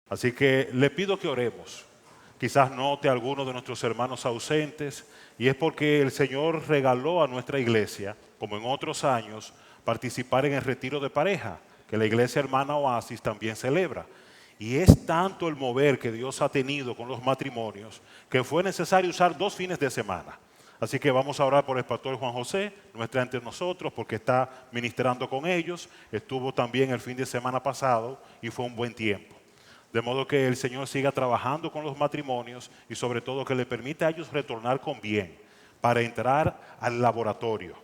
Así que le pido que oremos. Quizás note a algunos de nuestros hermanos ausentes, y es porque el Señor regaló a nuestra iglesia, como en otros años, participar en el retiro de pareja, que la iglesia hermana Oasis también celebra. Y es tanto el mover que Dios ha tenido con los matrimonios, que fue necesario usar 2 fines de semana. Así que vamos a orar por el pastor Juan José, no está entre nosotros porque está ministrando con ellos. Estuvo también el fin de semana pasado y fue un buen tiempo. De modo que el Señor siga trabajando con los matrimonios y sobre todo que le permita a ellos retornar con bien para entrar al laboratorio.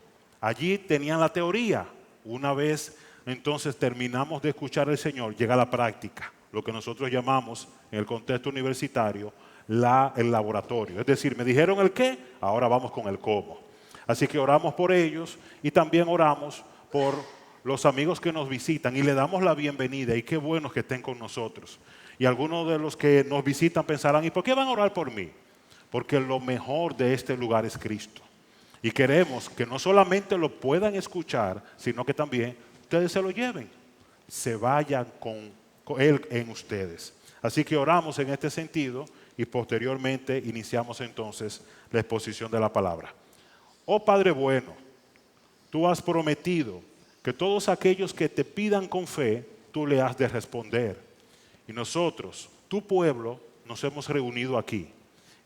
Allí tenían la teoría. Una vez entonces terminamos de escuchar al Señor, llega la práctica, lo que nosotros llamamos en el contexto universitario el laboratorio. Es decir, me dijeron el qué, ahora vamos con el cómo. Así que oramos por ellos y también oramos por los amigos que nos visitan y le damos la bienvenida y qué bueno que estén con nosotros. Y algunos de los que nos visitan pensarán, ¿y por qué van a orar por mí? Porque lo mejor de este lugar es Cristo. Y queremos que no solamente lo puedan escuchar, sino que también ustedes se lo lleven, se vayan con Él en ustedes. Así que oramos en este sentido y posteriormente iniciamos entonces la exposición de la palabra. Oh Padre bueno, tú has prometido que todos aquellos que te pidan con fe, tú le has de responder. Y nosotros, tu pueblo, nos hemos reunido aquí.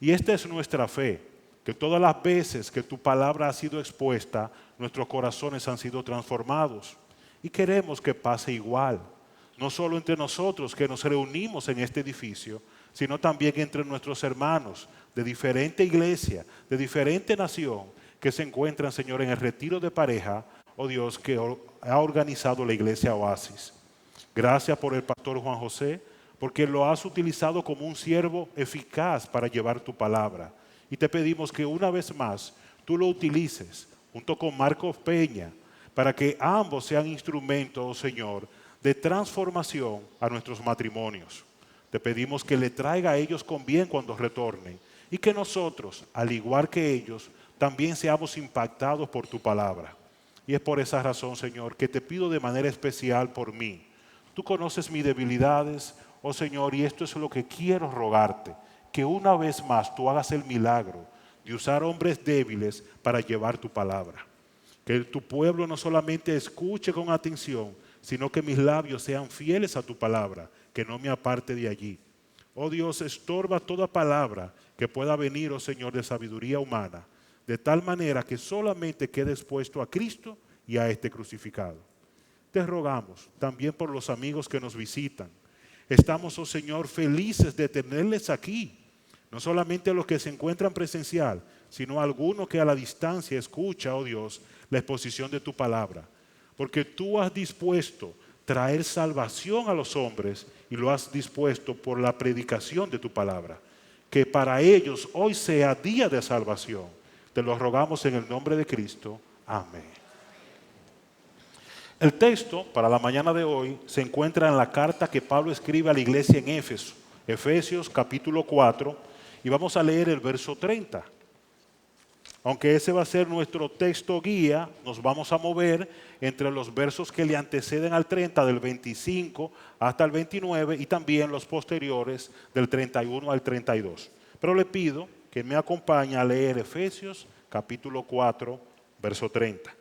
Y esta es nuestra fe, que todas las veces que tu palabra ha sido expuesta, nuestros corazones han sido transformados. Y queremos que pase igual, no solo entre nosotros que nos reunimos en este edificio, sino también entre nuestros hermanos de diferente iglesia, de diferente nación, que se encuentran, Señor, en el retiro de pareja, oh Dios, que ha organizado la iglesia Oasis. Gracias por el pastor Juan José, porque lo has utilizado como un siervo eficaz para llevar tu palabra. Y te pedimos que una vez más tú lo utilices junto con Marcos Peña, para que ambos sean instrumentos, oh Señor, de transformación a nuestros matrimonios. Te pedimos que le traiga a ellos con bien cuando retornen y que nosotros, al igual que ellos, también seamos impactados por tu palabra. Y es por esa razón, Señor, que te pido de manera especial por mí. Tú conoces mis debilidades, oh Señor, y esto es lo que quiero rogarte, que una vez más tú hagas el milagro de usar hombres débiles para llevar tu palabra. Que tu pueblo no solamente escuche con atención, sino que mis labios sean fieles a tu palabra, que no me aparte de allí. Oh Dios, estorba toda palabra que pueda venir, oh Señor, de sabiduría humana, de tal manera que solamente quede expuesto a Cristo y a este crucificado. Te rogamos también por los amigos que nos visitan. Estamos, oh Señor, felices de tenerles aquí. No solamente a los que se encuentran presencial, sino a algunos que a la distancia escucha, oh Dios, la exposición de tu palabra. Porque tú has dispuesto traer salvación a los hombres y lo has dispuesto por la predicación de tu palabra. Que para ellos hoy sea día de salvación. Te lo rogamos en el nombre de Cristo. Amén. El texto para la mañana de hoy se encuentra en la carta que Pablo escribe a la iglesia en Éfeso, Efesios capítulo 4, y vamos a leer el verso 30. Aunque ese va a ser nuestro texto guía, nos vamos a mover entre los versos que le anteceden al 30, del 25 hasta el 29, y también los posteriores del 31 al 32. Pero le pido que me acompañe a leer Efesios capítulo 4, verso 30.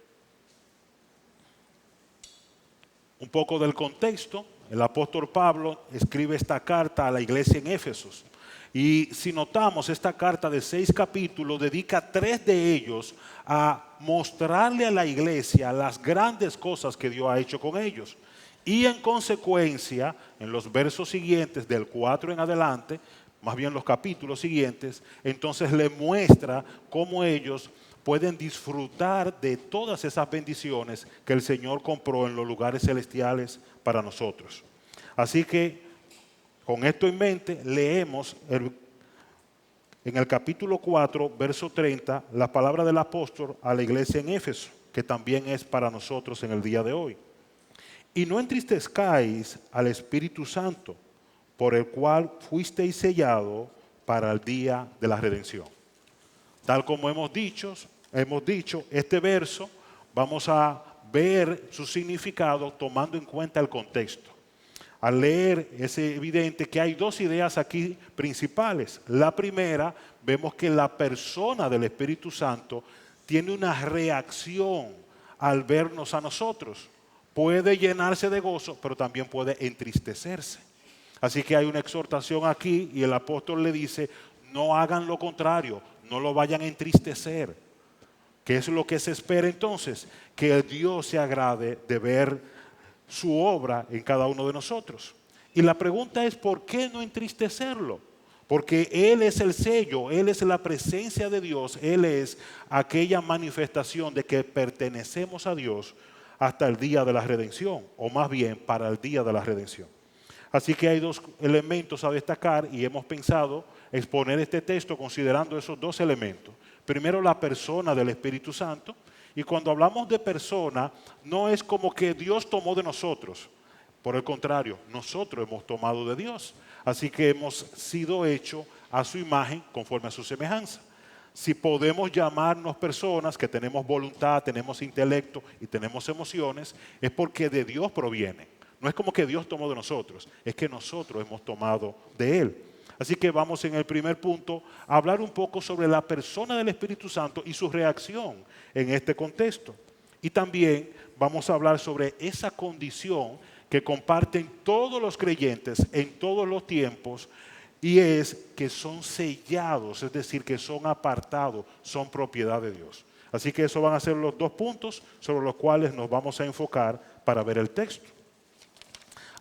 Un poco del contexto: el apóstol Pablo escribe esta carta a la iglesia en Éfesos. Y si notamos, esta carta de 6 capítulos dedica 3 de ellos a mostrarle a la iglesia las grandes cosas que Dios ha hecho con ellos. Y en consecuencia, en los versos siguientes, del 4 en adelante, más bien los capítulos siguientes, entonces le muestra cómo ellos pueden disfrutar de todas esas bendiciones que el Señor compró en los lugares celestiales para nosotros. Así que, con esto en mente, leemos en el capítulo 4, verso 30, la palabra del apóstol a la iglesia en Éfeso, que también es para nosotros en el día de hoy. Y no entristezcáis al Espíritu Santo, por el cual fuisteis sellados para el día de la redención. Tal como hemos dicho, este verso vamos a ver su significado tomando en cuenta el contexto. Al leer es evidente que hay dos ideas aquí principales. La primera, vemos que la persona del Espíritu Santo tiene una reacción al vernos a nosotros. Puede llenarse de gozo, pero también puede entristecerse. Así que hay una exhortación aquí y el apóstol le dice, no hagan lo contrario, no lo vayan a entristecer. ¿Qué es lo que se espera entonces? Que Dios se agrade de ver su obra en cada uno de nosotros. Y la pregunta es, ¿por qué no entristecerlo? Porque Él es el sello, Él es la presencia de Dios, Él es aquella manifestación de que pertenecemos a Dios hasta el día de la redención, o más bien para el día de la redención. Así que hay dos elementos a destacar y hemos pensado exponer este texto considerando esos dos elementos. Primero, la persona del Espíritu Santo. Y cuando hablamos de persona, no es como que Dios tomó de nosotros. Por el contrario, nosotros hemos tomado de Dios. Así que hemos sido hechos a su imagen conforme a su semejanza. Si podemos llamarnos personas que tenemos voluntad, tenemos intelecto y tenemos emociones, es porque de Dios proviene. No es como que Dios tomó de nosotros, es que nosotros hemos tomado de Él. Así que vamos en el primer punto a hablar un poco sobre la persona del Espíritu Santo y su reacción en este contexto. Y también vamos a hablar sobre esa condición que comparten todos los creyentes en todos los tiempos, y es que son sellados, es decir, que son apartados, son propiedad de Dios. Así que esos van a ser los dos puntos sobre los cuales nos vamos a enfocar para ver el texto.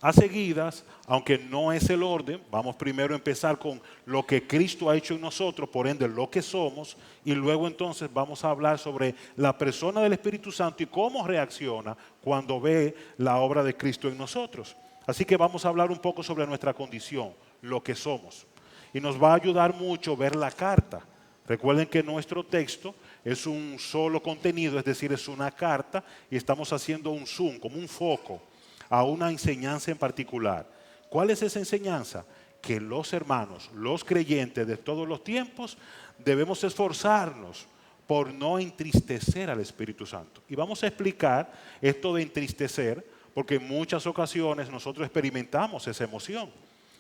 A seguidas, aunque no es el orden, vamos primero a empezar con lo que Cristo ha hecho en nosotros, por ende lo que somos, y luego entonces vamos a hablar sobre la persona del Espíritu Santo y cómo reacciona cuando ve la obra de Cristo en nosotros. Así que vamos a hablar un poco sobre nuestra condición, lo que somos. Y nos va a ayudar mucho ver la carta. Recuerden que nuestro texto es un solo contenido, es decir, es una carta y estamos haciendo un zoom, como un foco, a una enseñanza en particular. ¿Cuál es esa enseñanza? Que los hermanos, los creyentes de todos los tiempos, debemos esforzarnos por no entristecer al Espíritu Santo. Y vamos a explicar esto de entristecer, porque en muchas ocasiones nosotros experimentamos esa emoción.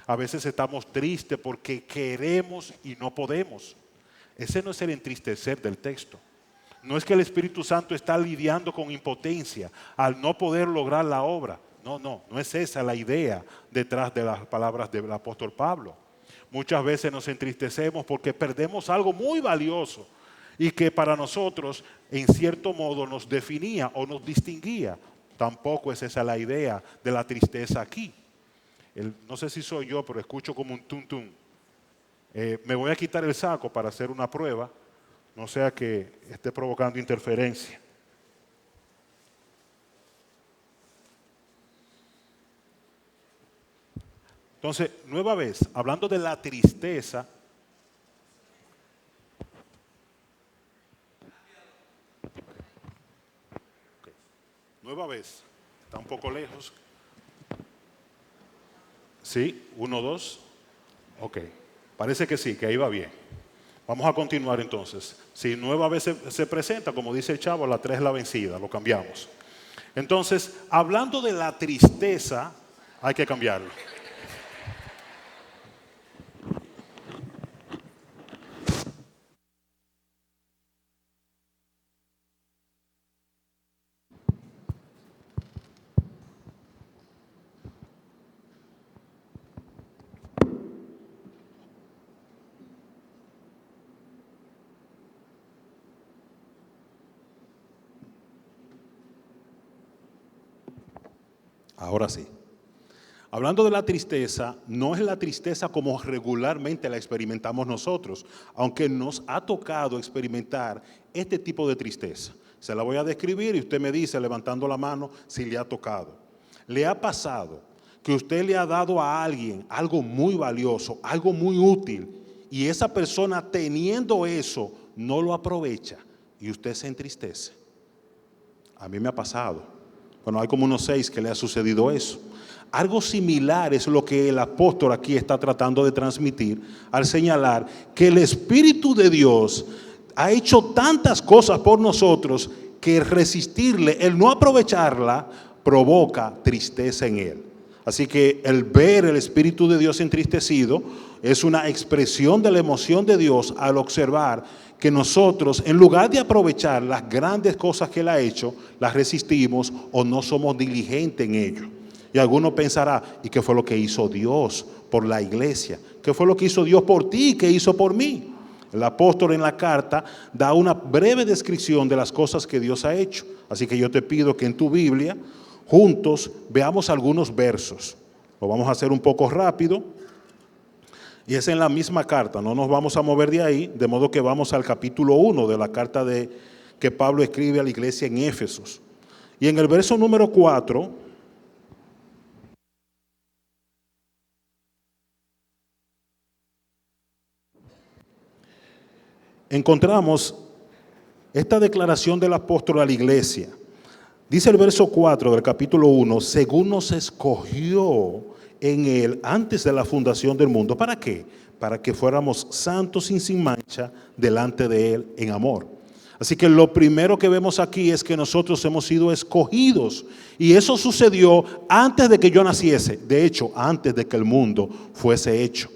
A veces estamos tristes porque queremos y no podemos. Ese no es el entristecer del texto. No es que el Espíritu Santo está lidiando con impotencia al no poder lograr la obra. No es esa la idea detrás de las palabras del apóstol Pablo. Muchas veces nos entristecemos porque perdemos algo muy valioso y que para nosotros en cierto modo nos definía o nos distinguía. Tampoco es esa la idea de la tristeza aquí. No sé si soy yo, pero escucho como un tum tum. Me voy a quitar el saco para hacer una prueba, no sea que esté provocando interferencia. Entonces, nueva vez, hablando de la tristeza, nueva vez, está un poco lejos. Sí, 1, 2, ok, parece que sí, que ahí va bien. Vamos a continuar entonces. Si nueva vez se presenta, como dice el chavo, la 3 es la vencida, lo cambiamos. Entonces, hablando de la tristeza, hay que cambiarlo. Ahora sí. Hablando de la tristeza, no es la tristeza como regularmente la experimentamos nosotros, aunque nos ha tocado experimentar este tipo de tristeza. Se la voy a describir y usted me dice, levantando la mano, si le ha tocado. ¿Le ha pasado que usted le ha dado a alguien algo muy valioso, algo muy útil, y esa persona teniendo eso no lo aprovecha y usted se entristece? A mí me ha pasado. Bueno, hay como unos 6 que le ha sucedido eso. Algo similar es lo que el apóstol aquí está tratando de transmitir al señalar que el Espíritu de Dios ha hecho tantas cosas por nosotros que resistirle, el no aprovecharla, provoca tristeza en él. Así que el ver el Espíritu de Dios entristecido es una expresión de la emoción de Dios al observar que nosotros, en lugar de aprovechar las grandes cosas que Él ha hecho, las resistimos o no somos diligentes en ello. Y alguno pensará, ¿y qué fue lo que hizo Dios por la iglesia? ¿Qué fue lo que hizo Dios por ti? ¿Qué hizo por mí? El apóstol en la carta da una breve descripción de las cosas que Dios ha hecho. Así que yo te pido que en tu Biblia, juntos, veamos algunos versos. Lo vamos a hacer un poco rápido. Y es en la misma carta, no nos vamos a mover de ahí, de modo que vamos al capítulo 1 de la carta que Pablo escribe a la iglesia en Éfesos. Y en el verso número 4, encontramos esta declaración del apóstol a la iglesia. Dice el verso 4 del capítulo 1, según nos escogió en Él antes de la fundación del mundo. ¿Para qué? Para que fuéramos santos y sin mancha delante de Él en amor. Así que lo primero que vemos aquí es que nosotros hemos sido escogidos. Y eso sucedió antes de que yo naciese. De hecho, antes de que el mundo fuese hecho.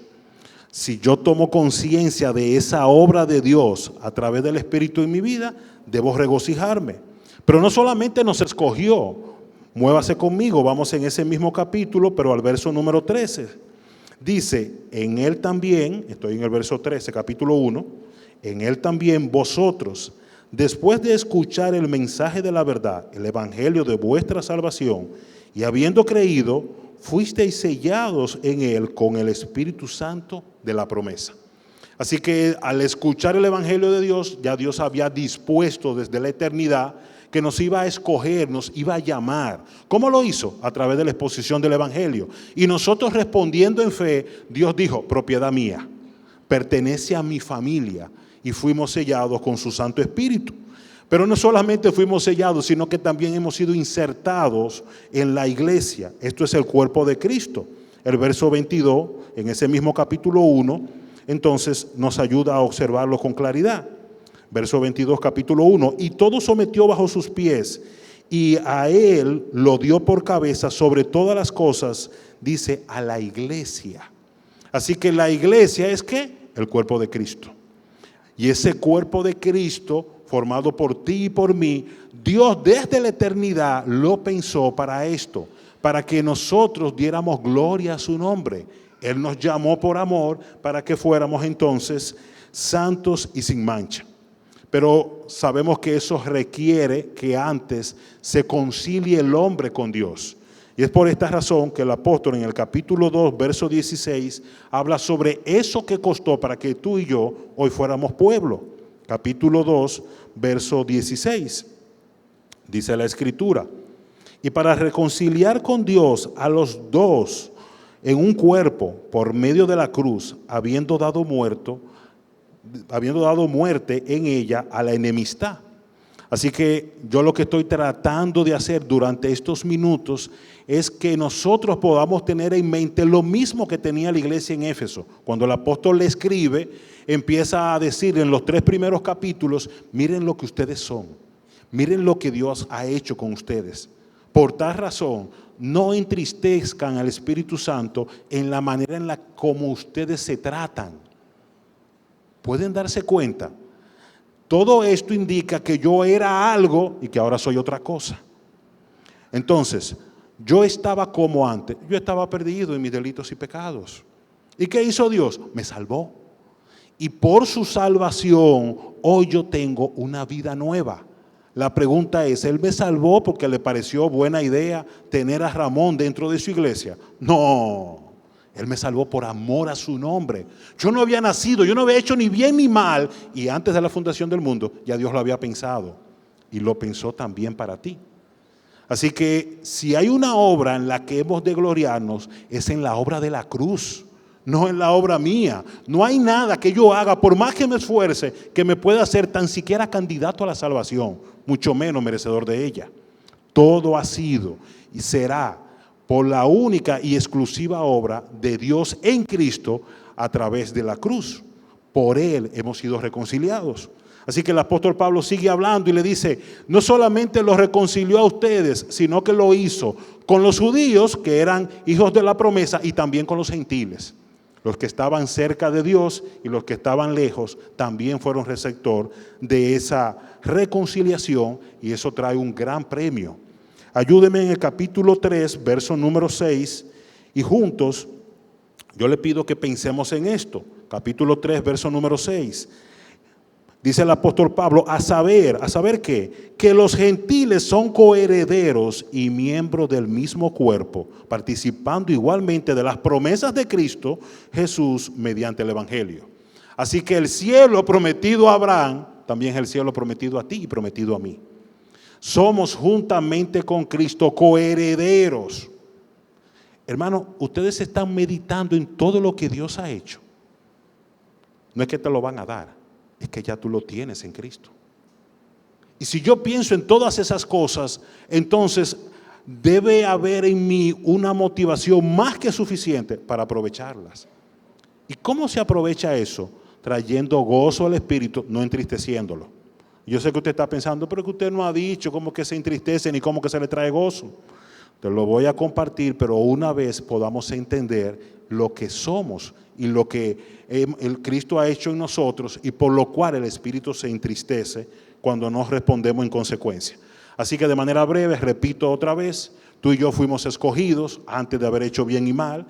Si yo tomo conciencia de esa obra de Dios a través del Espíritu en mi vida, debo regocijarme. Pero no solamente nos escogió. Muévase conmigo, vamos en ese mismo capítulo, pero al verso número 13. Dice, en Él también, estoy en el verso 13, capítulo 1, en Él también vosotros, después de escuchar el mensaje de la verdad, el evangelio de vuestra salvación, y habiendo creído, fuisteis sellados en Él con el Espíritu Santo de la promesa. Así que al escuchar el evangelio de Dios, ya Dios había dispuesto desde la eternidad que nos iba a escoger, nos iba a llamar. ¿Cómo lo hizo? A través de la exposición del evangelio. Y nosotros respondiendo en fe, Dios dijo, propiedad mía, pertenece a mi familia. Y fuimos sellados con su Santo Espíritu. Pero no solamente fuimos sellados, sino que también hemos sido insertados en la iglesia. Esto es el cuerpo de Cristo. El verso 22, en ese mismo capítulo 1, entonces nos ayuda a observarlo con claridad. Verso 22, capítulo 1, y todo sometió bajo sus pies, y a Él lo dio por cabeza sobre todas las cosas, dice, a la iglesia. Así que la iglesia es ¿qué? El cuerpo de Cristo. Y ese cuerpo de Cristo, formado por ti y por mí, Dios desde la eternidad lo pensó para esto, para que nosotros diéramos gloria a su nombre. Él nos llamó por amor para que fuéramos entonces santos y sin mancha. Pero sabemos que eso requiere que antes se concilie el hombre con Dios. Y es por esta razón que el apóstol en el capítulo 2, verso 16, habla sobre eso que costó para que tú y yo hoy fuéramos pueblo. Capítulo 2, verso 16. Dice la Escritura, y para reconciliar con Dios a los dos en un cuerpo por medio de la cruz, habiendo dado muerte en ella a la enemistad. Así que yo lo que estoy tratando de hacer durante estos minutos es que nosotros podamos tener en mente lo mismo que tenía la iglesia en Éfeso. Cuando el apóstol le escribe, empieza a decir en los 3 primeros capítulos, miren lo que ustedes son, miren lo que Dios ha hecho con ustedes. Por tal razón, no entristezcan al Espíritu Santo en la manera en la como ustedes se tratan. ¿Pueden darse cuenta? Todo esto indica que yo era algo y que ahora soy otra cosa. Entonces, yo estaba como antes. Yo estaba perdido en mis delitos y pecados. ¿Y qué hizo Dios? Me salvó. Y por su salvación, hoy yo tengo una vida nueva. La pregunta es, ¿Él me salvó porque le pareció buena idea tener a Ramón dentro de su iglesia? No. Él me salvó por amor a su nombre. Yo no había nacido, yo no había hecho ni bien ni mal. Y antes de la fundación del mundo, ya Dios lo había pensado. Y lo pensó también para ti. Así que si hay una obra en la que hemos de gloriarnos, es en la obra de la cruz. No en la obra mía. No hay nada que yo haga, por más que me esfuerce, que me pueda hacer tan siquiera candidato a la salvación. Mucho menos merecedor de ella. Todo ha sido y será por la única y exclusiva obra de Dios en Cristo a través de la cruz. Por Él hemos sido reconciliados. Así que el apóstol Pablo sigue hablando y le dice, no solamente lo reconcilió a ustedes, sino que lo hizo con los judíos, que eran hijos de la promesa, y también con los gentiles. Los que estaban cerca de Dios y los que estaban lejos también fueron receptor de esa reconciliación, y eso trae un gran premio. Ayúdeme en el capítulo 3, verso número 6, y juntos yo le pido que pensemos en esto. Capítulo 3, verso número 6. Dice el apóstol Pablo, a saber qué, que los gentiles son coherederos y miembros del mismo cuerpo, participando igualmente de las promesas de Cristo Jesús mediante el Evangelio. Así que el cielo prometido a Abraham, también es el cielo prometido a ti y prometido a mí. Somos juntamente con Cristo coherederos. Hermano, ustedes están meditando en todo lo que Dios ha hecho. No es que te lo van a dar, es que ya tú lo tienes en Cristo. Y si yo pienso en todas esas cosas, entonces debe haber en mí una motivación más que suficiente para aprovecharlas. ¿Y cómo se aprovecha eso? Trayendo gozo al Espíritu, no entristeciéndolo. Yo sé que usted está pensando, pero que usted no ha dicho cómo que se entristece ni cómo que se le trae gozo. Te lo voy a compartir, pero una vez podamos entender lo que somos y lo que el Cristo ha hecho en nosotros, y por lo cual el Espíritu se entristece cuando no respondemos en consecuencia. Así que de manera breve, repito otra vez, tú y yo fuimos escogidos antes de haber hecho bien y mal.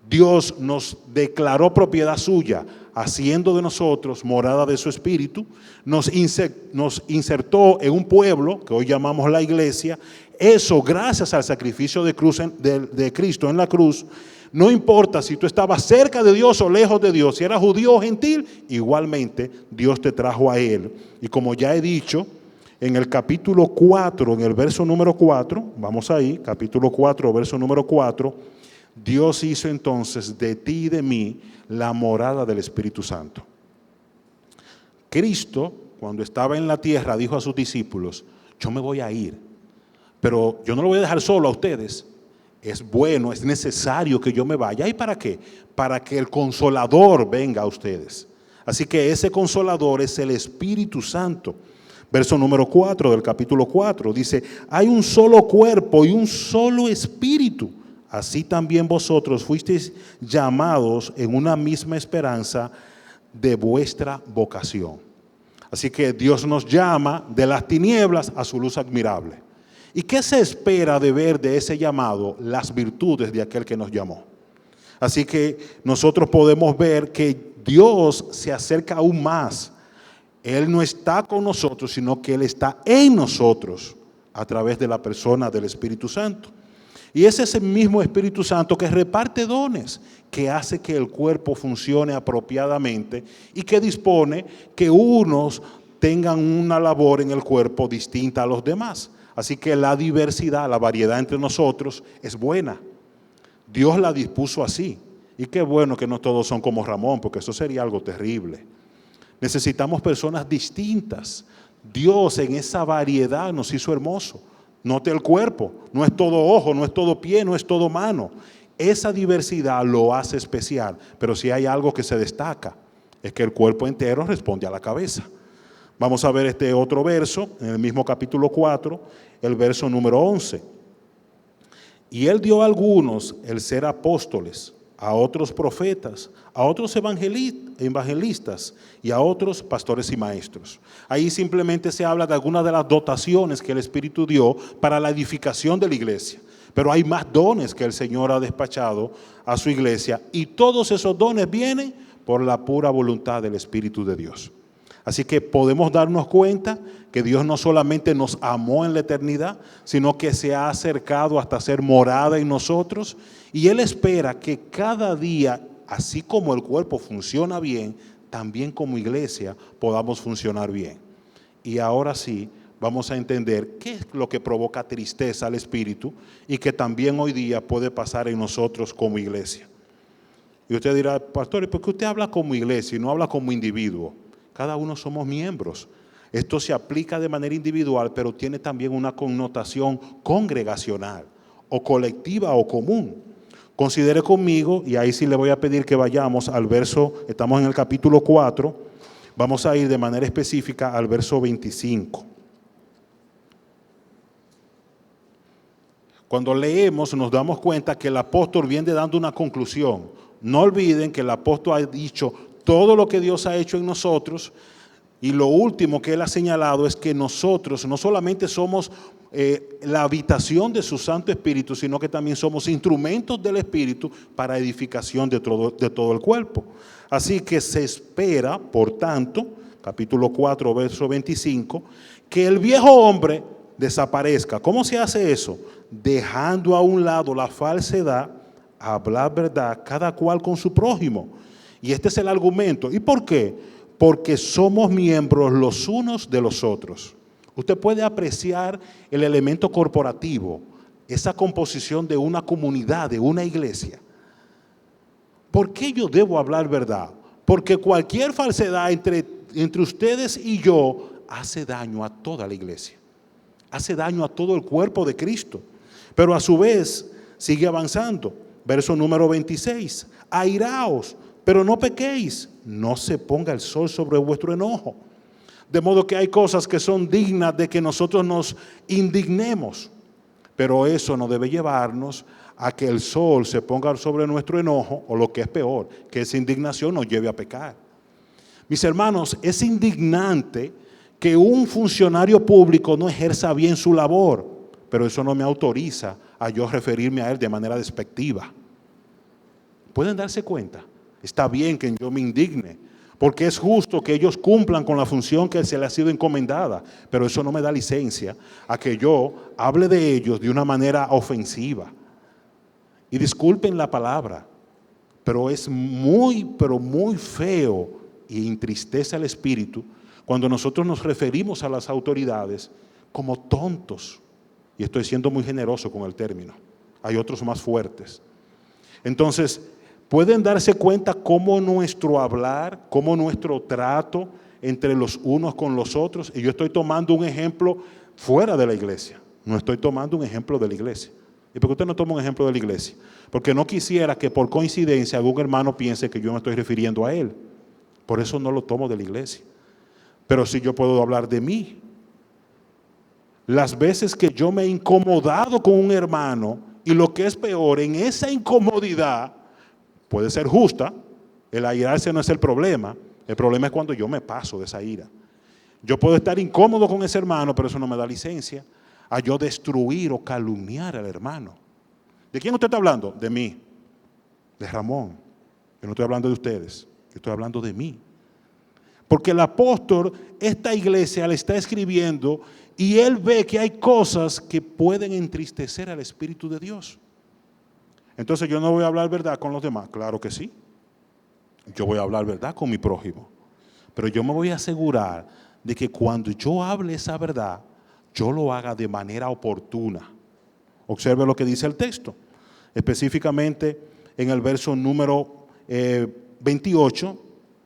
Dios nos declaró propiedad suya, haciendo de nosotros morada de su Espíritu. Nos insertó en un pueblo que hoy llamamos la iglesia. Eso gracias al sacrificio de Cristo en la cruz. No importa si tú estabas cerca de Dios o lejos de Dios, si eras judío o gentil, igualmente Dios te trajo a Él. Y como ya he dicho, en el capítulo 4, en el verso número 4, vamos ahí, capítulo 4, verso número 4, Dios hizo entonces de ti y de mí la morada del Espíritu Santo. Cristo, cuando estaba en la tierra, dijo a sus discípulos, yo me voy a ir, pero yo no lo voy a dejar solo a ustedes. Es bueno, es necesario que yo me vaya. ¿Y para qué? Para que el Consolador venga a ustedes. Así que ese Consolador es el Espíritu Santo. Verso número 4 del capítulo 4 dice, hay un solo cuerpo y un solo espíritu. Así también vosotros fuisteis llamados en una misma esperanza de vuestra vocación. Así que Dios nos llama de las tinieblas a su luz admirable. ¿Y qué se espera de ver de ese llamado? Las virtudes de aquel que nos llamó. Así que nosotros podemos ver que Dios se acerca aún más. Él no está con nosotros, sino que Él está en nosotros a través de la persona del Espíritu Santo. Y ese es el mismo Espíritu Santo que reparte dones, que hace que el cuerpo funcione apropiadamente y que dispone que unos tengan una labor en el cuerpo distinta a los demás. Así que la diversidad, la variedad entre nosotros es buena. Dios la dispuso así. Y qué bueno que no todos son como Ramón, porque eso sería algo terrible. Necesitamos personas distintas. Dios en esa variedad nos hizo hermoso. Note el cuerpo, no es todo ojo, no es todo pie, no es todo mano. Esa diversidad lo hace especial, pero si hay algo que se destaca, es que el cuerpo entero responde a la cabeza. Vamos a ver este otro verso, en el mismo capítulo 4, el verso número 11. Y Él dio a algunos el ser apóstoles, a otros profetas, a otros evangelistas y a otros pastores y maestros. Ahí simplemente se habla de algunas de las dotaciones que el Espíritu dio para la edificación de la iglesia. Pero hay más dones que el Señor ha despachado a su iglesia, y todos esos dones vienen por la pura voluntad del Espíritu de Dios. Así que podemos darnos cuenta que Dios no solamente nos amó en la eternidad, sino que se ha acercado hasta ser morada en nosotros, y Él espera que cada día, así como el cuerpo funciona bien, también como iglesia podamos funcionar bien. Y ahora sí, vamos a entender qué es lo que provoca tristeza al espíritu y que también hoy día puede pasar en nosotros como iglesia. Y usted dirá, pastor, ¿y por qué usted habla como iglesia y no habla como individuo? Cada uno somos miembros. Esto se aplica de manera individual, pero tiene también una connotación congregacional o colectiva o común. Considere conmigo, y ahí sí le voy a pedir que vayamos al verso, estamos en el capítulo 4, Vamos a ir de manera específica al verso 25. Cuando leemos nos damos cuenta que el apóstol viene dando una conclusión. No olviden que el apóstol ha dicho todo lo que Dios ha hecho en nosotros, y lo último que él ha señalado es que nosotros no solamente somos la habitación de su Santo Espíritu, sino que también somos instrumentos del Espíritu para edificación de todo el cuerpo. Así que se espera, por tanto, capítulo 4, verso 25, que el viejo hombre desaparezca. ¿Cómo se hace eso? Dejando a un lado la falsedad, hablar verdad, cada cual con su prójimo. Y este es el argumento. ¿Y por qué? Porque somos miembros los unos de los otros. Usted puede apreciar el elemento corporativo, esa composición de una comunidad, de una iglesia. ¿Por qué yo debo hablar verdad? Porque cualquier falsedad entre ustedes y yo hace daño a toda la iglesia. Hace daño a todo el cuerpo de Cristo. Pero a su vez sigue avanzando. Verso número 26. Airaos, pero no pequéis. No se ponga el sol sobre vuestro enojo. De modo que hay cosas que son dignas de que nosotros nos indignemos. Pero eso no debe llevarnos a que el sol se ponga sobre nuestro enojo, o lo que es peor, que esa indignación nos lleve a pecar. Mis hermanos, es indignante que un funcionario público no ejerza bien su labor, pero eso no me autoriza a yo referirme a él de manera despectiva. ¿Pueden darse cuenta? Está bien que yo me indigne, porque es justo que ellos cumplan con la función que se les ha sido encomendada, pero eso no me da licencia a que yo hable de ellos de una manera ofensiva. Y disculpen la palabra, pero es muy feo y entristece al espíritu cuando nosotros nos referimos a las autoridades como tontos. Y estoy siendo muy generoso con el término. Hay otros más fuertes. Entonces, pueden darse cuenta cómo nuestro hablar, cómo nuestro trato entre los unos con los otros, y yo estoy tomando un ejemplo fuera de la iglesia, no estoy tomando un ejemplo de la iglesia. ¿Y por qué usted no toma un ejemplo de la iglesia? Porque no quisiera que por coincidencia algún hermano piense que yo me estoy refiriendo a él. Por eso no lo tomo de la iglesia. Pero sí yo puedo hablar de mí. Las veces que yo me he incomodado con un hermano, y lo que es peor, en esa incomodidad puede ser justa, el airarse no es el problema es cuando yo me paso de esa ira. Yo puedo estar incómodo con ese hermano, pero eso no me da licencia a yo destruir o calumniar al hermano. ¿De quién usted está hablando? De mí, de Ramón. Yo no estoy hablando de ustedes, yo estoy hablando de mí. Porque el apóstol, esta iglesia le está escribiendo y él ve que hay cosas que pueden entristecer al Espíritu de Dios. Entonces yo no voy a hablar verdad con los demás, claro que sí. Yo voy a hablar verdad con mi prójimo. Pero yo me voy a asegurar de que cuando yo hable esa verdad, yo lo haga de manera oportuna. Observe lo que dice el texto. Específicamente en el verso número 28,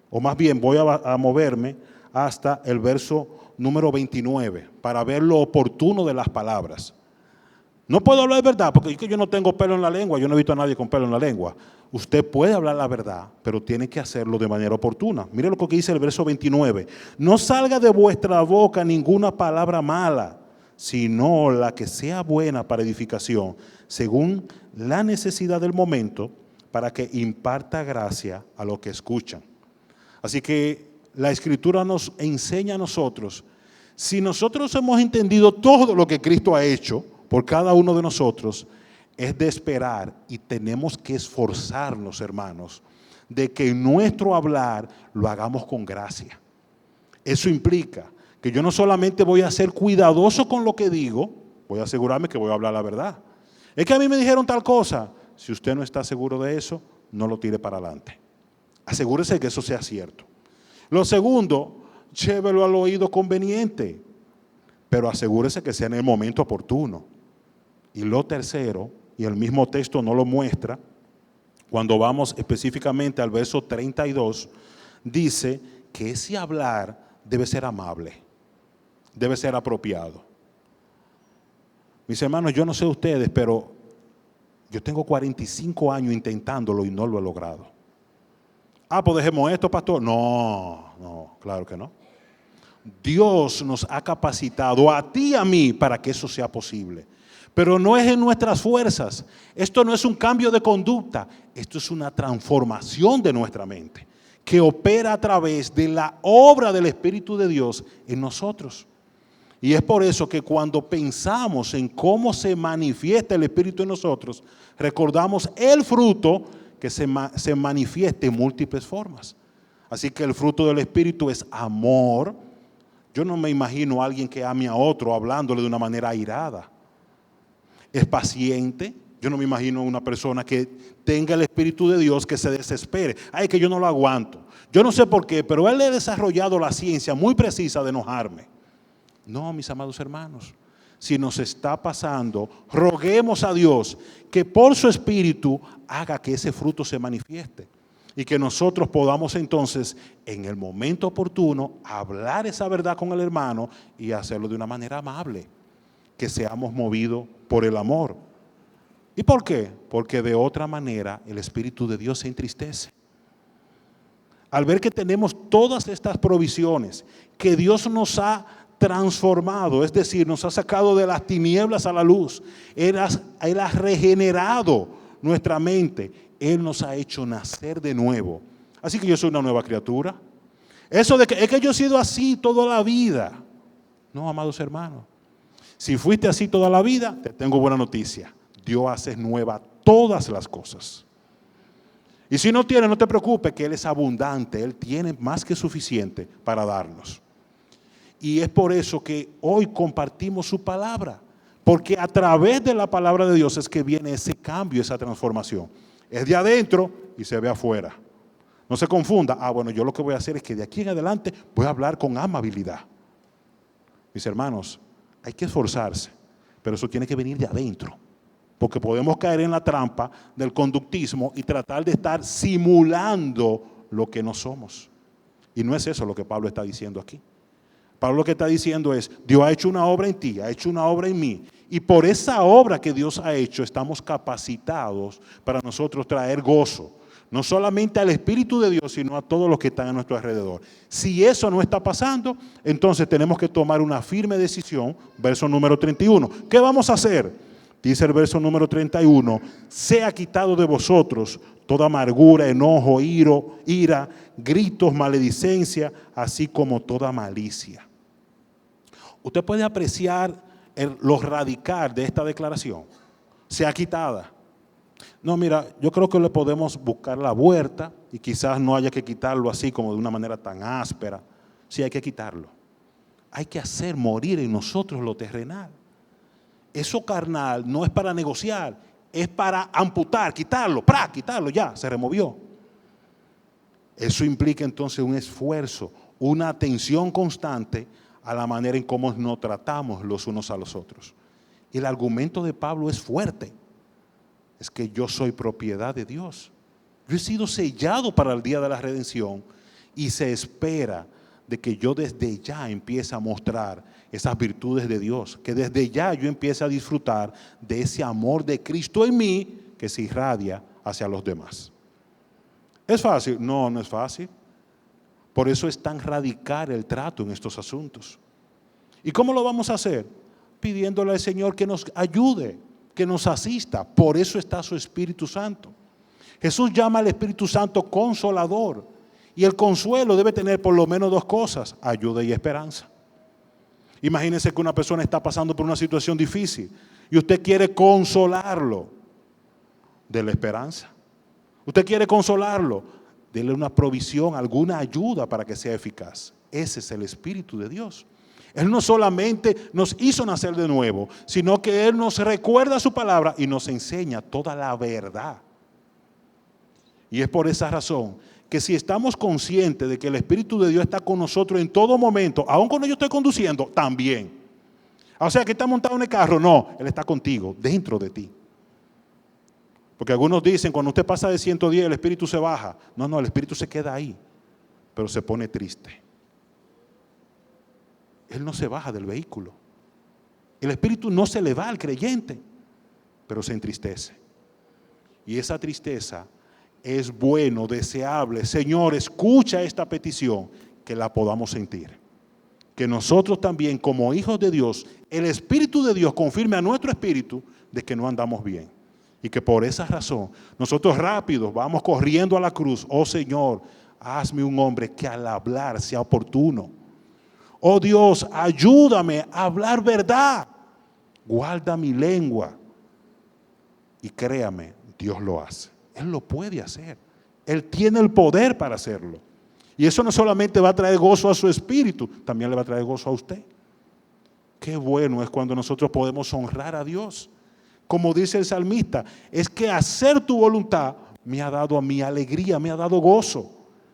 o más bien voy a moverme hasta el verso número 29 para ver lo oportuno de las palabras. No puedo hablar de verdad porque yo no tengo pelo en la lengua, yo no he visto a nadie con pelo en la lengua. Usted puede hablar la verdad, pero tiene que hacerlo de manera oportuna. Mire lo que dice el verso 29. No salga de vuestra boca ninguna palabra mala, sino la que sea buena para edificación, según la necesidad del momento, para que imparta gracia a los que escuchan. Así que la Escritura nos enseña a nosotros, si nosotros hemos entendido todo lo que Cristo ha hecho por cada uno de nosotros, es de esperar y tenemos que esforzarnos, hermanos, de que nuestro hablar lo hagamos con gracia. Eso implica que yo no solamente voy a ser cuidadoso con lo que digo, voy a asegurarme que voy a hablar la verdad. Es que a mí me dijeron tal cosa. Si usted no está seguro de eso, no lo tire para adelante. Asegúrese que eso sea cierto. Lo segundo, llévelo al oído conveniente, pero asegúrese que sea en el momento oportuno. Y lo tercero, y el mismo texto no lo muestra, cuando vamos específicamente al verso 32, dice que ese hablar debe ser amable, debe ser apropiado. Mis hermanos, yo no sé ustedes, pero yo tengo 45 años intentándolo y no lo he logrado. Pues dejemos esto, pastor. No, claro que no. Dios nos ha capacitado a ti y a mí para que eso sea posible. Pero no es en nuestras fuerzas. Esto no es un cambio de conducta. Esto es una transformación de nuestra mente que opera a través de la obra del Espíritu de Dios en nosotros. Y es por eso que cuando pensamos en cómo se manifiesta el Espíritu en nosotros, recordamos el fruto que se manifiesta en múltiples formas. Así que el fruto del Espíritu es amor. Yo no me imagino a alguien que ame a otro hablándole de una manera airada. Es paciente. Yo no me imagino una persona que tenga el Espíritu de Dios que se desespere. Ay, que yo no lo aguanto. Yo no sé por qué, pero él ha desarrollado la ciencia muy precisa de enojarme. No, mis amados hermanos. Si nos está pasando, roguemos a Dios que por su Espíritu haga que ese fruto se manifieste. Y que nosotros podamos entonces, en el momento oportuno, hablar esa verdad con el hermano y hacerlo de una manera amable. Que seamos movidos por el amor. ¿Y por qué? Porque de otra manera el Espíritu de Dios se entristece. Al ver que tenemos todas estas provisiones, que Dios nos ha transformado, es decir, nos ha sacado de las tinieblas a la luz, Él ha regenerado nuestra mente, Él nos ha hecho nacer de nuevo. Así que yo soy una nueva criatura. Eso de que es que yo he sido así toda la vida. No, amados hermanos. Si fuiste así toda la vida, te tengo buena noticia. Dios hace nueva todas las cosas. Y si no tiene, no te preocupes, que Él es abundante. Él tiene más que suficiente para darnos. Y es por eso que hoy compartimos su palabra. Porque a través de la palabra de Dios es que viene ese cambio, esa transformación. Es de adentro y se ve afuera. No se confunda. Bueno, yo lo que voy a hacer es que de aquí en adelante voy a hablar con amabilidad. Mis hermanos, hay que esforzarse, pero eso tiene que venir de adentro. Porque podemos caer en la trampa del conductismo y tratar de estar simulando lo que no somos. Y no es eso lo que Pablo está diciendo aquí. Pablo lo que está diciendo es, Dios ha hecho una obra en ti, ha hecho una obra en mí. Y por esa obra que Dios ha hecho, estamos capacitados para nosotros traer gozo. No solamente al Espíritu de Dios, sino a todos los que están a nuestro alrededor. Si eso no está pasando, entonces tenemos que tomar una firme decisión. Verso número 31. ¿Qué vamos a hacer? Dice el verso número 31, sea quitado de vosotros toda amargura, enojo, ira, gritos, maledicencia, así como toda malicia. Usted puede apreciar lo radical de esta declaración. Sea quitada. No, mira, yo creo que le podemos buscar la vuelta y quizás no haya que quitarlo así como de una manera tan áspera. Sí, hay que quitarlo. Hay que hacer morir en nosotros lo terrenal. Eso carnal no es para negociar, es para amputar, quitarlo, quitarlo, ya, se removió. Eso implica entonces un esfuerzo, una atención constante a la manera en cómo nos tratamos los unos a los otros. El argumento de Pablo es fuerte. Es que yo soy propiedad de Dios. Yo he sido sellado para el día de la redención y se espera de que yo desde ya empiece a mostrar esas virtudes de Dios, que desde ya yo empiece a disfrutar de ese amor de Cristo en mí que se irradia hacia los demás. ¿Es fácil? No, no es fácil. Por eso es tan radical el trato en estos asuntos. ¿Y cómo lo vamos a hacer? Pidiéndole al Señor que nos ayude, que nos asista. Por eso está su Espíritu Santo. Jesús llama al Espíritu Santo consolador. Y el consuelo debe tener por lo menos dos cosas: ayuda y esperanza. Imagínense que una persona está pasando por una situación difícil y usted quiere consolarlo. Dele esperanza. Usted quiere consolarlo, dele una provisión, alguna ayuda para que sea eficaz. Ese es el Espíritu de Dios. Él no solamente nos hizo nacer de nuevo, sino que Él nos recuerda su palabra y nos enseña toda la verdad. Y es por esa razón que si estamos conscientes de que el Espíritu de Dios está con nosotros en todo momento, aun cuando yo estoy conduciendo, también. O sea, que está montado en el carro, no, Él está contigo, dentro de ti. Porque algunos dicen, cuando usted pasa de 110, el Espíritu se baja. No, el Espíritu se queda ahí, pero se pone triste. Él no se baja del vehículo. El Espíritu no se le va al creyente, pero se entristece. Y esa tristeza es bueno, deseable. Señor, escucha esta petición, que la podamos sentir. Que nosotros también, como hijos de Dios, el Espíritu de Dios confirme a nuestro espíritu de que no andamos bien. Y que por esa razón, nosotros rápido vamos corriendo a la cruz. Oh Señor, hazme un hombre que al hablar sea oportuno. Oh Dios, ayúdame a hablar verdad. Guarda mi lengua. Y créame, Dios lo hace. Él lo puede hacer. Él tiene el poder para hacerlo. Y eso no solamente va a traer gozo a su espíritu, también le va a traer gozo a usted. Qué bueno es cuando nosotros podemos honrar a Dios. Como dice el salmista, es que hacer tu voluntad me ha dado a mí alegría, me ha dado gozo.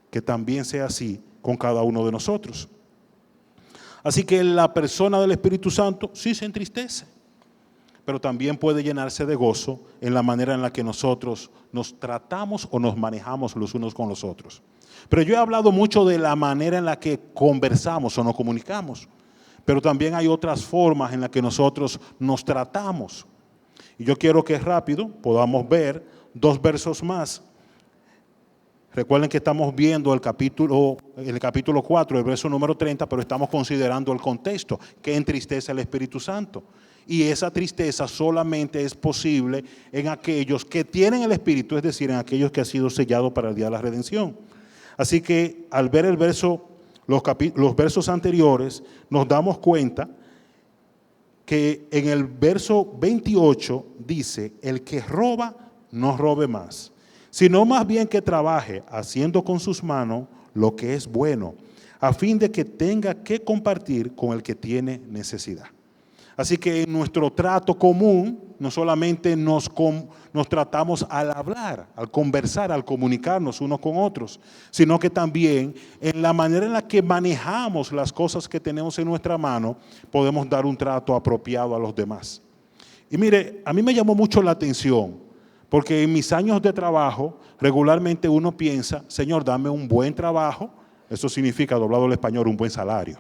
Que también sea así con cada uno de nosotros. Así que la persona del Espíritu Santo sí se entristece, pero también puede llenarse de gozo en la manera en la que nosotros nos tratamos o nos manejamos los unos con los otros. Pero yo he hablado mucho de la manera en la que conversamos o nos comunicamos, pero también hay otras formas en las que nosotros nos tratamos. Y yo quiero que rápido podamos ver 2 versos más. Recuerden que estamos viendo el capítulo 4, el verso número 30, pero estamos considerando el contexto, que entristece al Espíritu Santo. Y esa tristeza solamente es posible en aquellos que tienen el Espíritu, es decir, en aquellos que han sido sellados para el día de la redención. Así que al ver los versos anteriores, nos damos cuenta que en el verso 28 dice, el que roba, no robe más, sino más bien que trabaje haciendo con sus manos lo que es bueno, a fin de que tenga que compartir con el que tiene necesidad. Así que en nuestro trato común, no solamente nos tratamos al hablar, al conversar, al comunicarnos unos con otros, sino que también en la manera en la que manejamos las cosas que tenemos en nuestra mano, podemos dar un trato apropiado a los demás. Y mire, a mí me llamó mucho la atención, porque en mis años de trabajo, regularmente uno piensa, Señor, dame un buen trabajo, eso significa, doblado al español, un buen salario.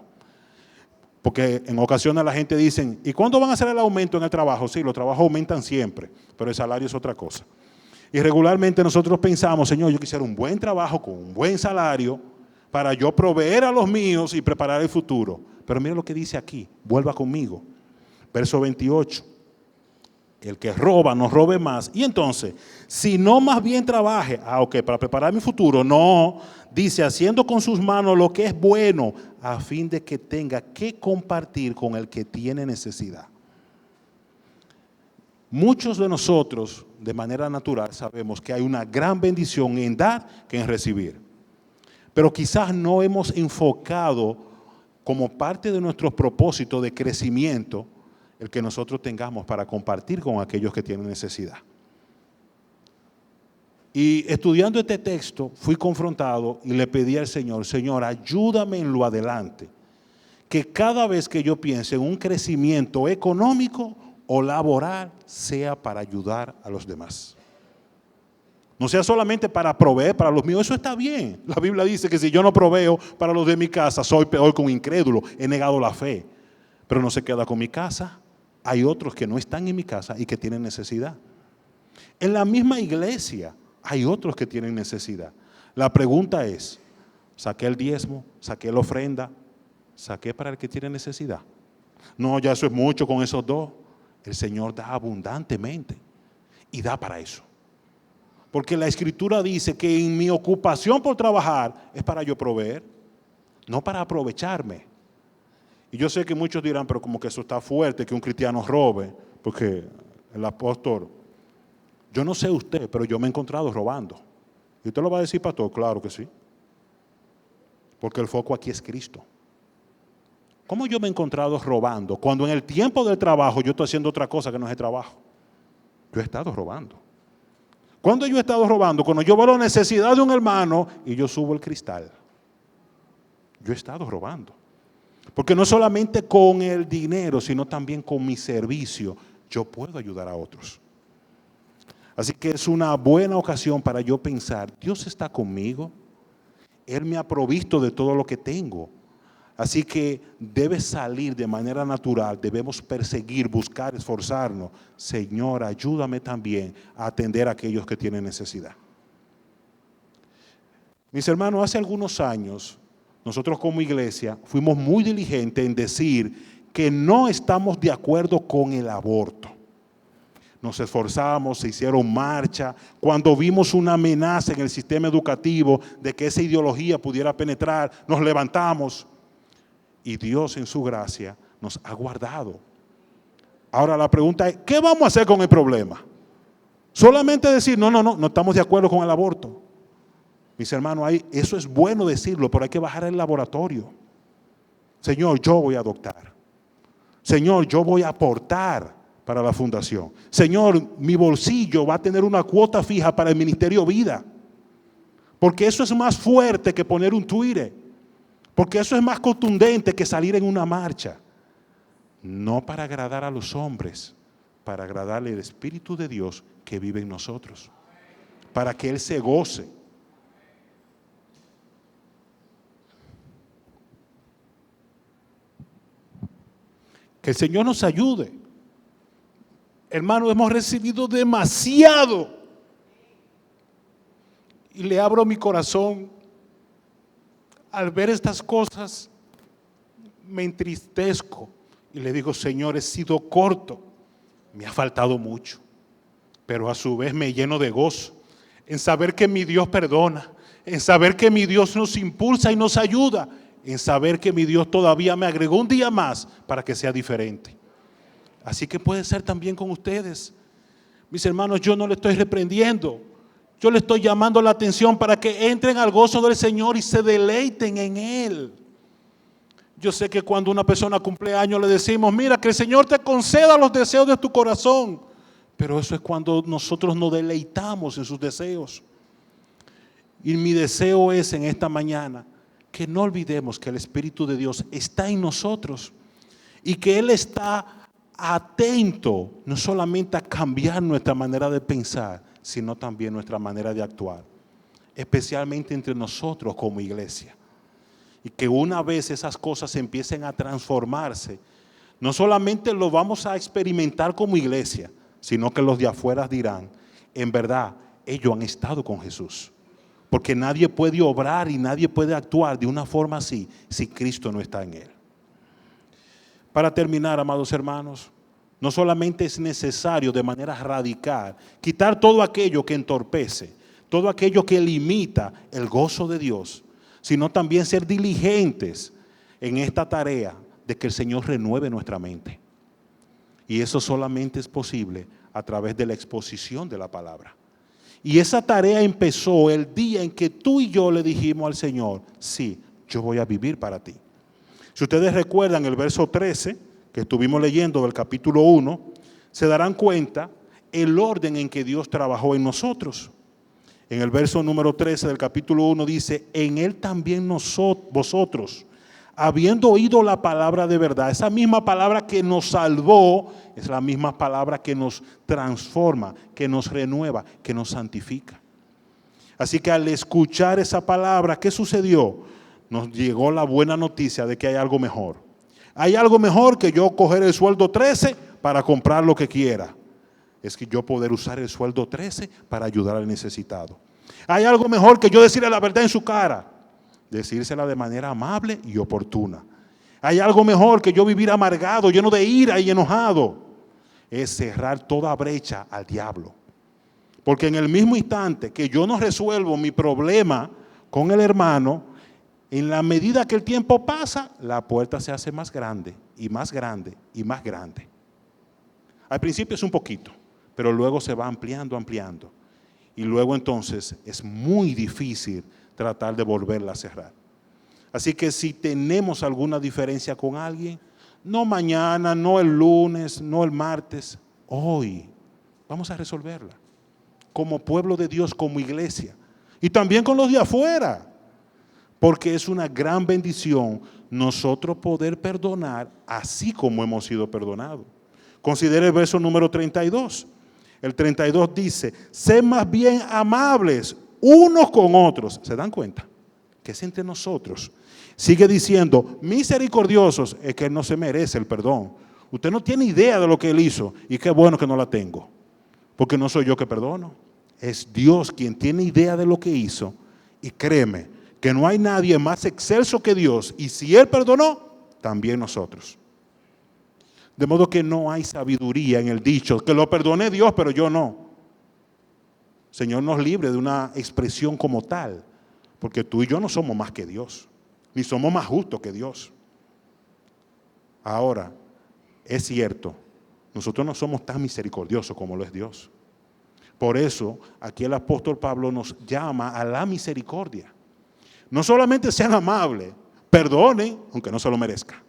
Porque en ocasiones la gente dice, ¿y cuándo van a hacer el aumento en el trabajo? Sí, los trabajos aumentan siempre, pero el salario es otra cosa. Y regularmente nosotros pensamos, Señor, yo quisiera un buen trabajo con un buen salario para yo proveer a los míos y preparar el futuro. Pero mire lo que dice aquí, vuelva conmigo. Verso 28. El que roba, no robe más. Y entonces, si no más bien trabaje, para preparar mi futuro, no, dice, haciendo con sus manos lo que es bueno, a fin de que tenga que compartir con el que tiene necesidad. Muchos de nosotros, de manera natural, sabemos que hay una gran bendición en dar que en recibir. Pero quizás no hemos enfocado como parte de nuestros propósitos de crecimiento el que nosotros tengamos para compartir con aquellos que tienen necesidad. Y estudiando este texto, fui confrontado y le pedí al Señor, Señor, ayúdame en lo adelante, que cada vez que yo piense en un crecimiento económico o laboral, sea para ayudar a los demás. No sea solamente para proveer para los míos, eso está bien. La Biblia dice que si yo no proveo para los de mi casa, soy peor que un incrédulo, he negado la fe. Pero no se queda con mi casa. Hay otros que no están en mi casa y que tienen necesidad. En la misma iglesia hay otros que tienen necesidad. La pregunta es, ¿saqué el diezmo? ¿Saqué la ofrenda? ¿Saqué para el que tiene necesidad? No, ya eso es mucho con esos 2. El Señor da abundantemente y da para eso. Porque la Escritura dice que en mi ocupación por trabajar es para yo proveer, no para aprovecharme. Y yo sé que muchos dirán, pero como que eso está fuerte, que un cristiano robe, porque el apóstol, yo no sé usted, pero yo me he encontrado robando. ¿Y usted lo va a decir, pastor? Claro que sí. Porque el foco aquí es Cristo. ¿Cómo yo me he encontrado robando? Cuando en el tiempo del trabajo yo estoy haciendo otra cosa que no es el trabajo. Yo he estado robando. ¿Cuándo yo he estado robando? Cuando yo veo la necesidad de un hermano y yo subo el cristal. Yo he estado robando. Porque no solamente con el dinero, sino también con mi servicio, yo puedo ayudar a otros. Así que es una buena ocasión para yo pensar, Dios está conmigo, Él me ha provisto de todo lo que tengo. Así que debe salir de manera natural, debemos perseguir, buscar, esforzarnos. Señor, ayúdame también a atender a aquellos que tienen necesidad. Mis hermanos, hace algunos años, nosotros como iglesia fuimos muy diligentes en decir que no estamos de acuerdo con el aborto. Nos esforzamos, se hicieron marcha. Cuando vimos una amenaza en el sistema educativo de que esa ideología pudiera penetrar, nos levantamos. Y Dios en su gracia nos ha guardado. Ahora la pregunta es, ¿qué vamos a hacer con el problema? Solamente decir, no estamos de acuerdo con el aborto. Mis hermanos, eso es bueno decirlo, pero hay que bajar al laboratorio. Señor, yo voy a adoptar. Señor, yo voy a aportar para la fundación. Señor, mi bolsillo va a tener una cuota fija para el Ministerio Vida. Porque eso es más fuerte que poner un Twitter. Porque eso es más contundente que salir en una marcha. No para agradar a los hombres, para agradarle al Espíritu de Dios que vive en nosotros. Para que Él se goce. Que el Señor nos ayude. Hermano, hemos recibido demasiado. Y le abro mi corazón. Al ver estas cosas, me entristezco. Y le digo, Señor, he sido corto. Me ha faltado mucho. Pero a su vez me lleno de gozo. En saber que mi Dios perdona. En saber que mi Dios nos impulsa y nos ayuda. En saber que mi Dios todavía me agregó un día más para que sea diferente. Así que puede ser también con ustedes. Mis hermanos, yo no le estoy reprendiendo. Yo le estoy llamando la atención para que entren al gozo del Señor y se deleiten en Él. Yo sé que cuando una persona cumple años le decimos, mira, que el Señor te conceda los deseos de tu corazón. Pero eso es cuando nosotros nos deleitamos en sus deseos. Y mi deseo es en esta mañana que no olvidemos que el Espíritu de Dios está en nosotros y que Él está atento no solamente a cambiar nuestra manera de pensar, sino también nuestra manera de actuar, especialmente entre nosotros como iglesia. Y que una vez esas cosas empiecen a transformarse, no solamente lo vamos a experimentar como iglesia, sino que los de afuera dirán, en verdad, ellos han estado con Jesús. Porque nadie puede obrar y nadie puede actuar de una forma así si Cristo no está en él. Para terminar, amados hermanos, no solamente es necesario de manera radical quitar todo aquello que entorpece, todo aquello que limita el gozo de Dios, sino también ser diligentes en esta tarea de que el Señor renueve nuestra mente. Y eso solamente es posible a través de la exposición de la palabra. Y esa tarea empezó el día en que tú y yo le dijimos al Señor, sí, yo voy a vivir para ti. Si ustedes recuerdan el verso 13 que estuvimos leyendo del capítulo 1, se darán cuenta el orden en que Dios trabajó en nosotros. En el verso número 13 del capítulo 1 dice, en Él también vosotros, habiendo oído la palabra de verdad, esa misma palabra que nos salvó, es la misma palabra que nos transforma, que nos renueva, que nos santifica. Así que al escuchar esa palabra, ¿qué sucedió? Nos llegó la buena noticia de que hay algo mejor. Hay algo mejor que yo coger el sueldo 13 para comprar lo que quiera. Es que yo poder usar el sueldo 13 para ayudar al necesitado. Hay algo mejor que yo decirle la verdad en su cara. Decírsela de manera amable y oportuna. Hay algo mejor que yo vivir amargado, lleno de ira y enojado. Es cerrar toda brecha al diablo. Porque en el mismo instante que yo no resuelvo mi problema con el hermano, en la medida que el tiempo pasa, la puerta se hace más grande y más grande y más grande. Al principio es un poquito, pero luego se va ampliando. Y luego entonces es muy difícil tratar de volverla a cerrar. Así que si tenemos alguna diferencia con alguien, no mañana, no el lunes, no el martes, hoy vamos a resolverla. Como pueblo de Dios, como iglesia. Y también con los de afuera. Porque es una gran bendición nosotros poder perdonar así como hemos sido perdonados. Considere el verso número 32. El 32 dice, sed más bien amables unos con otros. ¿Se dan cuenta? Que es entre nosotros. Sigue diciendo, misericordiosos, es que Él no se merece el perdón. Usted no tiene idea de lo que Él hizo y qué bueno que no la tengo. Porque no soy yo que perdono. Es Dios quien tiene idea de lo que hizo Y créeme que no hay nadie más excelso que Dios. Y si Él perdonó, también nosotros. De modo que no hay sabiduría en el dicho, que lo perdone Dios, pero yo no. Señor nos libre de una expresión como tal, porque tú y yo no somos más que Dios, ni somos más justos que Dios. Ahora, es cierto, nosotros no somos tan misericordiosos como lo es Dios. Por eso, aquí el apóstol Pablo nos llama a la misericordia. No solamente sean amables, perdonen, aunque no se lo merezca.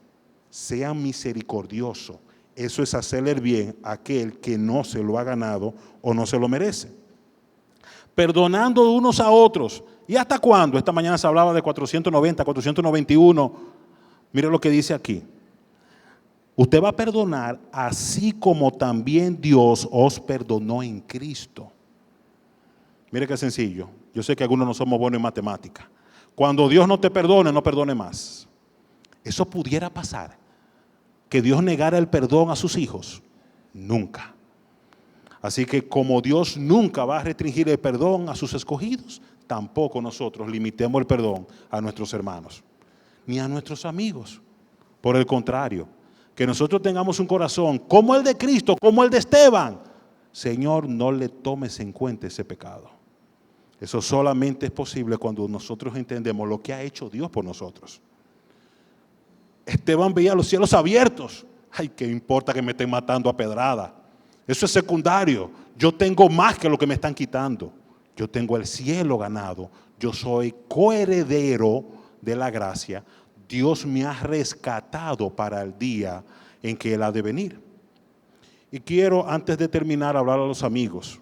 Sean misericordiosos. Eso es hacerle el bien a aquel que no se lo ha ganado o no se lo merece. Perdonando unos a otros. ¿Y hasta cuándo? Esta mañana se hablaba de 490, 491. Mire lo que dice aquí. Usted va a perdonar así como también Dios os perdonó en Cristo. Mire qué sencillo. Yo sé que algunos no somos buenos en matemática. Cuando Dios no te perdone, no perdone más. ¿Eso pudiera pasar? ¿Que Dios negara el perdón a sus hijos? Nunca. Así que como Dios nunca va a restringir el perdón a sus escogidos, tampoco nosotros limitemos el perdón a nuestros hermanos, ni a nuestros amigos. Por el contrario, que nosotros tengamos un corazón como el de Cristo, como el de Esteban. Señor, no le tomes en cuenta ese pecado. Eso solamente es posible cuando nosotros entendemos lo que ha hecho Dios por nosotros. Esteban veía los cielos abiertos. Ay, ¿qué importa que me estén matando a pedrada? Eso es secundario. Yo tengo más que lo que me están quitando. Yo tengo el cielo ganado. Yo soy coheredero de la gracia. Dios me ha rescatado para el día en que Él ha de venir. Y quiero, antes de terminar, hablar a los amigos.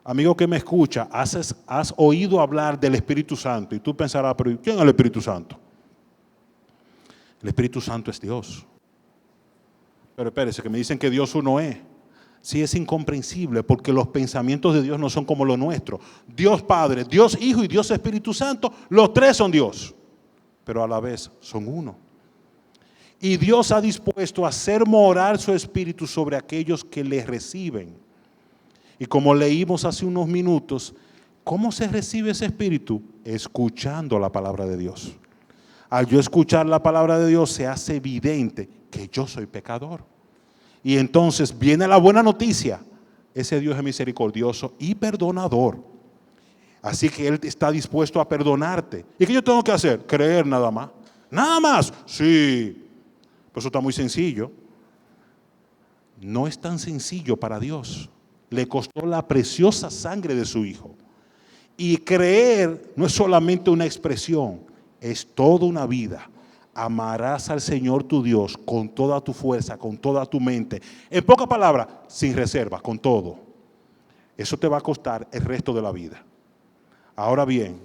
Amigo que me escucha, has oído hablar del Espíritu Santo. Y tú pensarás, pero ¿quién es el Espíritu Santo? El Espíritu Santo es Dios. Pero espérese, que me dicen que Dios uno es. Sí, es incomprensible porque los pensamientos de Dios no son como los nuestros. Dios Padre, Dios Hijo y Dios Espíritu Santo, los tres son Dios, pero a la vez son uno. Y Dios ha dispuesto a hacer morar su Espíritu sobre aquellos que le reciben. Y como leímos hace unos minutos, ¿cómo se recibe ese Espíritu? Escuchando la palabra de Dios. Al yo escuchar la palabra de Dios se hace evidente que yo soy pecador. Y entonces viene la buena noticia. Ese Dios es misericordioso y perdonador. Así que Él está dispuesto a perdonarte. ¿Y qué yo tengo que hacer? Creer nada más. ¿Nada más? Sí. Pues eso está muy sencillo. No es tan sencillo para Dios. Le costó la preciosa sangre de su Hijo. Y creer no es solamente una expresión, es toda una vida. Amarás al Señor tu Dios con toda tu fuerza, con toda tu mente. En pocas palabras, sin reserva, con todo. Eso te va a costar el resto de la vida. Ahora bien,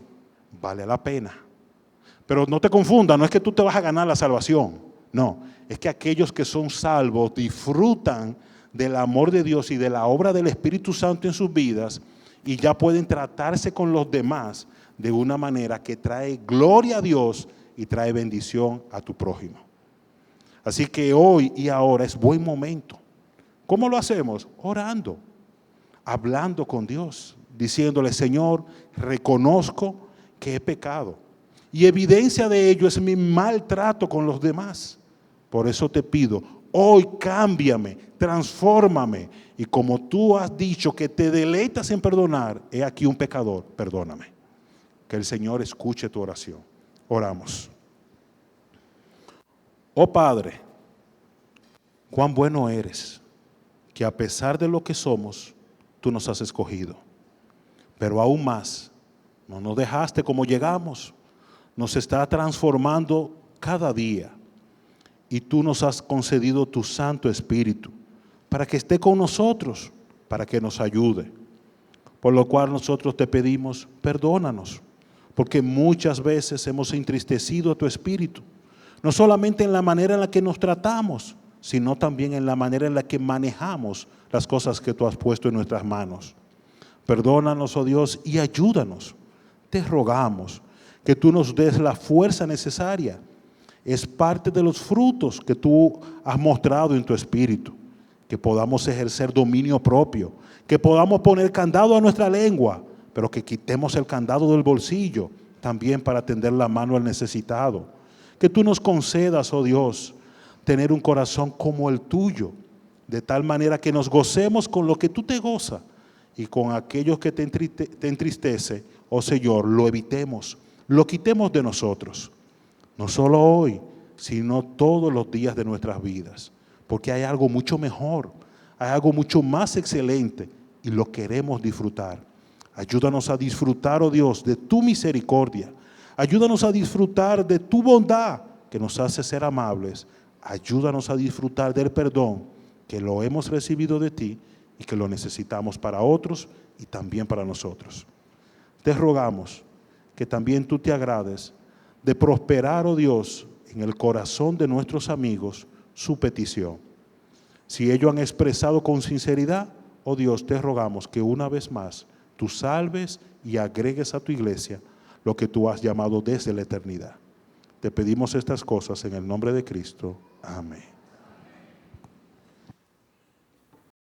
vale la pena. Pero no te confundas, no es que tú te vas a ganar la salvación. No, es que aquellos que son salvos disfrutan del amor de Dios y de la obra del Espíritu Santo en sus vidas y ya pueden tratarse con los demás de una manera que trae gloria a Dios y trae bendición a tu prójimo. Así que hoy y ahora es buen momento. ¿Cómo lo hacemos? Orando, hablando con Dios, diciéndole, Señor, reconozco que he pecado. Y evidencia de ello es mi maltrato con los demás. Por eso te pido, hoy cámbiame, transfórmame. Y como tú has dicho que te deleitas en perdonar, he aquí un pecador, perdóname. Que el Señor escuche tu oración. Oramos. Oh Padre, cuán bueno eres, que a pesar de lo que somos, tú nos has escogido. Pero aún más, no nos dejaste como llegamos, nos está transformando cada día. Y tú nos has concedido tu Santo Espíritu para que esté con nosotros, para que nos ayude. Por lo cual nosotros te pedimos, perdónanos, porque muchas veces hemos entristecido a tu Espíritu, no solamente en la manera en la que nos tratamos, sino también en la manera en la que manejamos las cosas que tú has puesto en nuestras manos. Perdónanos, oh Dios, y ayúdanos. Te rogamos que tú nos des la fuerza necesaria. Es parte de los frutos que tú has mostrado en tu Espíritu, que podamos ejercer dominio propio, que podamos poner candado a nuestra lengua pero que quitemos el candado del bolsillo también para tender la mano al necesitado. Que tú nos concedas, oh Dios, tener un corazón como el tuyo, de tal manera que nos gocemos con lo que tú te gozas y con aquellos que te entristece, oh Señor, lo evitemos, lo quitemos de nosotros. No solo hoy, sino todos los días de nuestras vidas, porque hay algo mucho mejor, hay algo mucho más excelente y lo queremos disfrutar. Ayúdanos a disfrutar, oh Dios, de tu misericordia. Ayúdanos a disfrutar de tu bondad que nos hace ser amables. Ayúdanos a disfrutar del perdón que lo hemos recibido de ti y que lo necesitamos para otros y también para nosotros. Te rogamos que también tú te agrades de prosperar, oh Dios, en el corazón de nuestros amigos su petición. Si ellos han expresado con sinceridad, oh Dios, te rogamos que una vez más tú salves y agregues a tu iglesia lo que tú has llamado desde la eternidad. Te pedimos estas cosas en el nombre de Cristo. Amén.